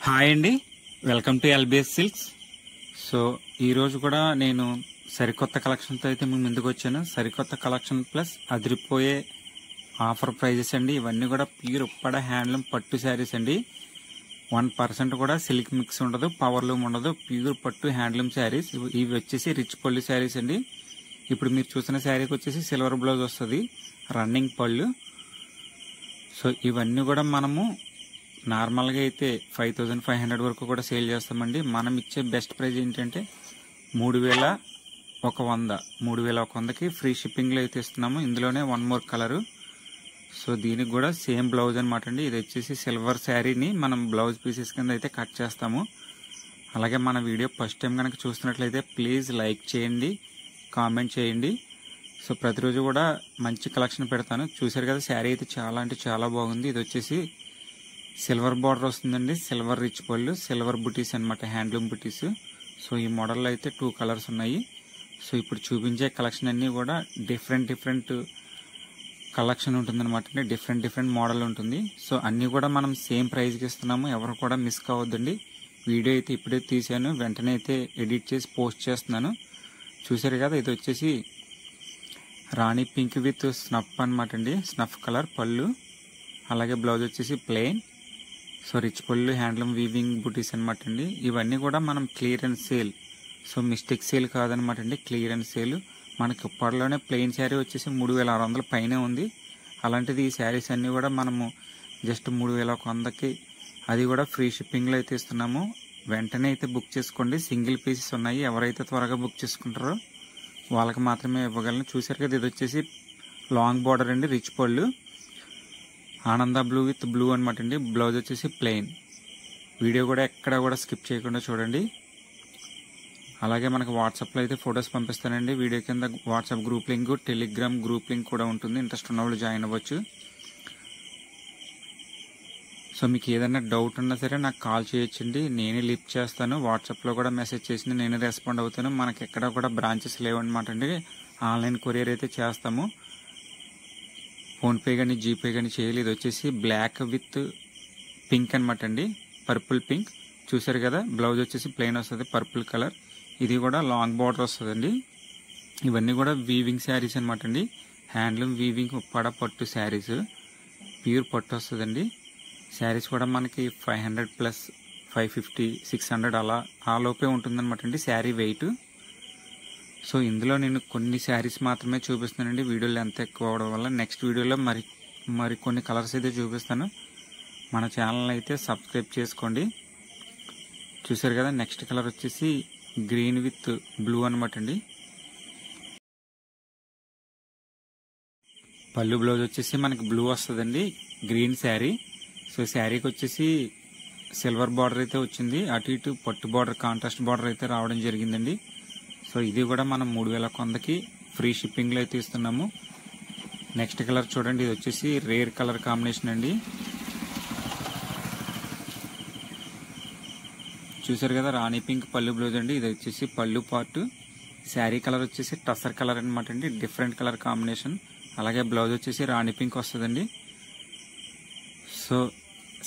Hi అండి, welcome to lbs silks. So ఈరోజు కూడా నేను సరికొత్త కలెక్షన్తో అయితే మేము ముందుకు వచ్చాను. సరికొత్త కలెక్షన్ ప్లస్ అదిరిపోయే ఆఫర్ ప్రైజెస్ అండి. ఇవన్నీ కూడా ప్యూర్ ఉప్పడ హ్యాండ్లూమ్ పట్టు శారీస్ అండి. 1% కూడా సిల్క్ మిక్స్ ఉండదు, పవర్ లూమ్ ఉండదు, ప్యూర్ పట్టు హ్యాండ్లూమ్ శారీస్. ఇవి వచ్చేసి రిచ్ పళ్ళు శారీస్ అండి. ఇప్పుడు మీరు చూసిన శారీకి వచ్చేసి సిల్వర్ బ్లౌజ్ వస్తుంది, రన్నింగ్ పళ్ళు. సో ఇవన్నీ కూడా మనము నార్మల్గా అయితే 5500 వరకు కూడా సేల్ చేస్తామండి. మనం ఇచ్చే బెస్ట్ ప్రైస్ ఏంటంటే 3100కి ఫ్రీ షిప్పింగ్లో అయితే ఇస్తున్నాము. ఇందులోనే వన్ మోర్ కలరు. సో దీనికి కూడా సేమ్ బ్లౌజ్ అనమాట అండి. ఇది వచ్చేసి సిల్వర్ శారీని మనం బ్లౌజ్ పీసెస్ కింద అయితే కట్ చేస్తాము. అలాగే మన వీడియో ఫస్ట్ టైం కనుక చూస్తున్నట్లయితే ప్లీజ్ లైక్ చేయండి, కామెంట్ చేయండి. సో ప్రతిరోజు కూడా మంచి కలెక్షన్ పెడతాను. చూసారు కదా, శారీ అయితే చాలా అంటే చాలా బాగుంది. ఇది వచ్చేసి సిల్వర్ బార్డర్ వస్తుందండి, సిల్వర్ రిచ్ పళ్ళు, సిల్వర్ బుటీస్ అనమాట, హ్యాండ్లూమ్ బుటీస్. సో ఈ మోడల్లో అయితే 2 కలర్స్ ఉన్నాయి. సో ఇప్పుడు చూపించే కలెక్షన్ అన్నీ కూడా డిఫరెంట్ కలెక్షన్ ఉంటుందన్నమాట అండి. డిఫరెంట్ మోడల్ ఉంటుంది. సో అన్నీ కూడా మనం సేమ్ ప్రైస్కి ఇస్తున్నాము. ఎవరు కూడా మిస్ కావద్దండి. వీడియో అయితే ఇప్పుడే తీసాను, వెంటనే అయితే ఎడిట్ చేసి పోస్ట్ చేస్తున్నాను. చూసారు కదా, ఇది వచ్చేసి రాణి పింక్ విత్ స్నఫ్ అనమాట అండి. స్నఫ్ కలర్ పళ్ళు, అలాగే బ్లౌజ్ వచ్చేసి ప్లెయిన్. సో రిచ్ పళ్ళు, హ్యాండ్లూమ్ వీవింగ్ బుటీస్ అనమాట అండి. ఇవన్నీ కూడా మనం clearance sale, so mistake sale కాదనమాట అండి, క్లియరెన్స్ సేల్. మనకి ఇప్పటిలోనే ప్లెయిన్ శారీ వచ్చేసి 3600 పైనే ఉంది. అలాంటిది ఈ శారీస్ అన్నీ కూడా మనము జస్ట్ 3100కి, అది కూడా ఫ్రీ షిప్పింగ్లో అయితే ఇస్తున్నాము. వెంటనే అయితే బుక్ చేసుకోండి. సింగిల్ పీసెస్ ఉన్నాయి. ఎవరైతే త్వరగా బుక్ చేసుకుంటారో వాళ్ళకి మాత్రమే ఇవ్వగలను. చూసారు కదా, ఇది వచ్చేసి లాంగ్ బార్డర్ అండి, రిచ్ పళ్ళు, ఆనంద బ్లూ విత్ బ్లూ అనమాట అండి. బ్లౌజ్ వచ్చేసి ప్లెయిన్. వీడియో కూడా ఎక్కడ కూడా స్కిప్ చేయకుండా చూడండి. అలాగే మనకు వాట్సాప్లో అయితే ఫొటోస్ పంపిస్తానండి. వీడియో కింద WhatsApp group link, Telegram group link కూడా ఉంటుంది. ఇంట్రెస్ట్ ఉన్న వాళ్ళు జాయిన్ అవ్వచ్చు. సో మీకు ఏదైనా డౌట్ ఉన్నా సరే నాకు కాల్ చేయొచ్చండి, నేనే లిఫ్ట్ చేస్తాను. వాట్సాప్లో కూడా మెసేజ్ చేసి నేనే రెస్పాండ్ అవుతాను. మనకి ఎక్కడ కూడా బ్రాంచెస్ లేవన్నమాట అండి. ఆన్లైన్ కొరియర్ అయితే చేస్తాము. ఫోన్పే కానీ జీపే కానీ చేయాలి. ఇది వచ్చేసి బ్లాక్ విత్ పింక్ అనమాట అండి, పర్పుల్ పింక్. చూసారు కదా, బ్లౌజ్ వచ్చేసి ప్లెయిన్ వస్తుంది, పర్పుల్ కలర్. ఇది కూడా లాంగ్ బార్డర్ వస్తుందండి. ఇవన్నీ కూడా వీవింగ్ శారీస్ అనమాట అండి. హ్యాండ్లూమ్ వీవింగ్ ఉప్పాడ పట్టు శారీస్, ప్యూర్ పట్టు వస్తుందండి. శారీస్ కూడా మనకి 500 ప్లస్ 550, 600 అలా ఆ లోపే ఉంటుందన్నమాట అండి శారీ వెయిట్. సో ఇందులో నేను కొన్ని శారీస్ మాత్రమే చూపిస్తానండి, వీడియోలో ఎంత ఎక్కువ అవడం వల్ల. నెక్స్ట్ వీడియోలో మరి కొన్ని కలర్స్ అయితే చూపిస్తాను. మన ఛానల్ అయితే సబ్స్క్రైబ్ చేసుకోండి. చూసారు కదా, నెక్స్ట్ కలర్ వచ్చేసి గ్రీన్ విత్ బ్లూ అనమాట అండి. పళ్ళు బ్లౌజ్ వచ్చేసి మనకి బ్లూ వస్తుందండి, గ్రీన్ శారీ. సో శారీకి వచ్చేసి సిల్వర్ బార్డర్ అయితే వచ్చింది, అటు ఇటు పట్టు బార్డర్, కాంట్రాస్ట్ బార్డర్ అయితే రావడం జరిగిందండి. సో ఇది కూడా మనం 3100కి ఫ్రీ షిప్పింగ్లో అయితే ఇస్తున్నాము. నెక్స్ట్ కలర్ చూడండి, ఇది వచ్చేసి రేర్ కలర్ కాంబినేషన్ అండి. చూసారు కదా, రాణి పింక్ పళ్ళు బ్లౌజ్ అండి. ఇది వచ్చేసి పళ్ళు పార్ట్. శారీ కలర్ వచ్చేసి టసర్ కలర్ అనమాట అండి, డిఫరెంట్ కలర్ కాంబినేషన్. అలాగే బ్లౌజ్ వచ్చేసి రాణి పింక్ వస్తుందండి. సో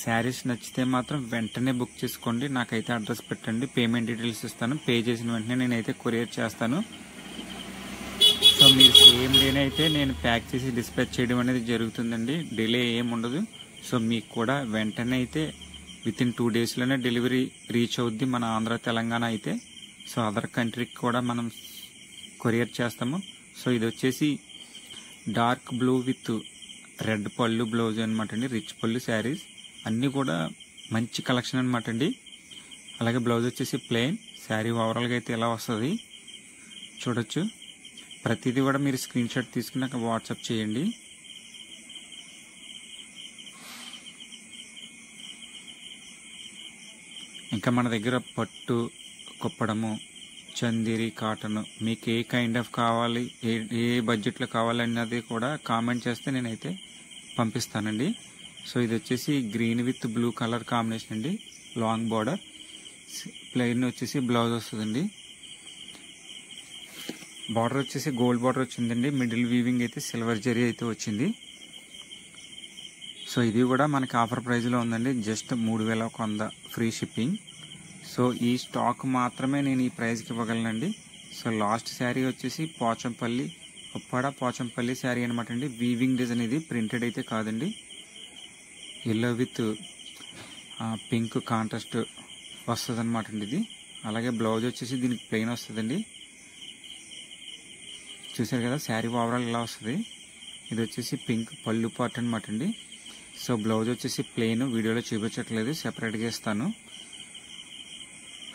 శారీస్ నచ్చితే మాత్రం వెంటనే బుక్ చేసుకోండి. నాకైతే అడ్రస్ పెట్టండి, పేమెంట్ డీటెయిల్స్ ఇస్తాను. పే చేసిన వెంటనే నేనైతే కొరియర్ చేస్తాను. సో మీరు సేమ్ డేనే అయితే నేను ప్యాక్ చేసి డిస్పాచ్ చేయడం అనేది జరుగుతుందండి, డిలే ఏమి ఉండదు. సో మీకు కూడా వెంటనే అయితే వితిన్ 2 డేస్లోనే డెలివరీ రీచ్ అవుద్ది మన ఆంధ్ర తెలంగాణ అయితే. సో అదర్ కంట్రీకి కూడా మనం కొరియర్ చేస్తాము. సో ఇది వచ్చేసి డార్క్ బ్లూ విత్ రెడ్ పళ్ళు బ్లౌజ్ అనమాట అండి, రిచ్ పళ్ళు శారీస్. అన్నీ కూడా మంచి కలెక్షన్ అనమాట అండి. అలాగే బ్లౌజ్ వచ్చేసి ప్లెయిన్. శారీ ఓవరాల్గా అయితే ఇలా వస్తుంది, చూడొచ్చు. ప్రతిదీ కూడా మీరు స్క్రీన్ షాట్ తీసుకున్నాక వాట్సాప్ చేయండి. ఇంకా మన దగ్గర పట్టు, కుప్పడము, చందేరి, కాటన్, మీకు ఏ కైండ్ ఆఫ్ కావాలి, ఏ బడ్జెట్లో కావాలి అన్నది కూడా కామెంట్ చేస్తే నేనైతే పంపిస్తానండి. సో ఇది వచ్చేసి green with blue colour combination అండి, లాంగ్ బార్డర్. ప్లెయిన్ వచ్చేసి బ్లౌజ్ వస్తుందండి. బార్డర్ వచ్చేసి గోల్డ్ బార్డర్ వచ్చిందండి. మిడిల్ వీవింగ్ అయితే సిల్వర్ జరీ అయితే వచ్చింది. సో ఇది కూడా మనకి ఆఫర్ ప్రైస్లో ఉందండి, జస్ట్ 3100 ఫ్రీ షిప్పింగ్. సో ఈ స్టాక్ మాత్రమే నేను ఈ ప్రైస్కి ఇవ్వగలనండి. సో లాస్ట్ శారీ వచ్చేసి పోచంపల్లి, ఉప్పాడ పోచంపల్లి శారీ అనమాట అండి. వీవింగ్ డిజైన్, ఇది ప్రింటెడ్ అయితే కాదండి. ఎల్లో విత్ పింక్ కాంట్రాస్ట్ వస్తుంది అనమాట అండి ఇది. అలాగే బ్లౌజ్ వచ్చేసి దీనికి ప్లెయిన్ వస్తుందండి. చూసారు కదా శారీ ఓవరాల్ ఇలా వస్తుంది. ఇది వచ్చేసి పింక్ పళ్ళు పార్ట్ అనమాట అండి. సో బ్లౌజ్ వచ్చేసి ప్లెయిన్, వీడియోలో చూపించట్లేదు, సెపరేట్గా ఇస్తాను.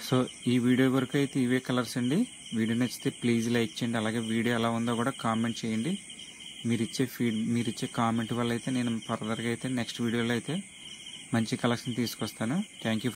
సో ఈ వీడియో వరకు అయితే ఇవే కలర్స్ అండి. వీడియో నచ్చితే ప్లీజ్ లైక్ చేయండి. అలాగే వీడియో ఎలా ఉందో కూడా కామెంట్ చేయండి. మీరిచ్చే కామెంట్ వల్ల అయితే నేను ఫర్దర్గా అయితే నెక్స్ట్ వీడియోలో అయితే మంచి కలెక్షన్ తీసుకొస్తాను. Thank you.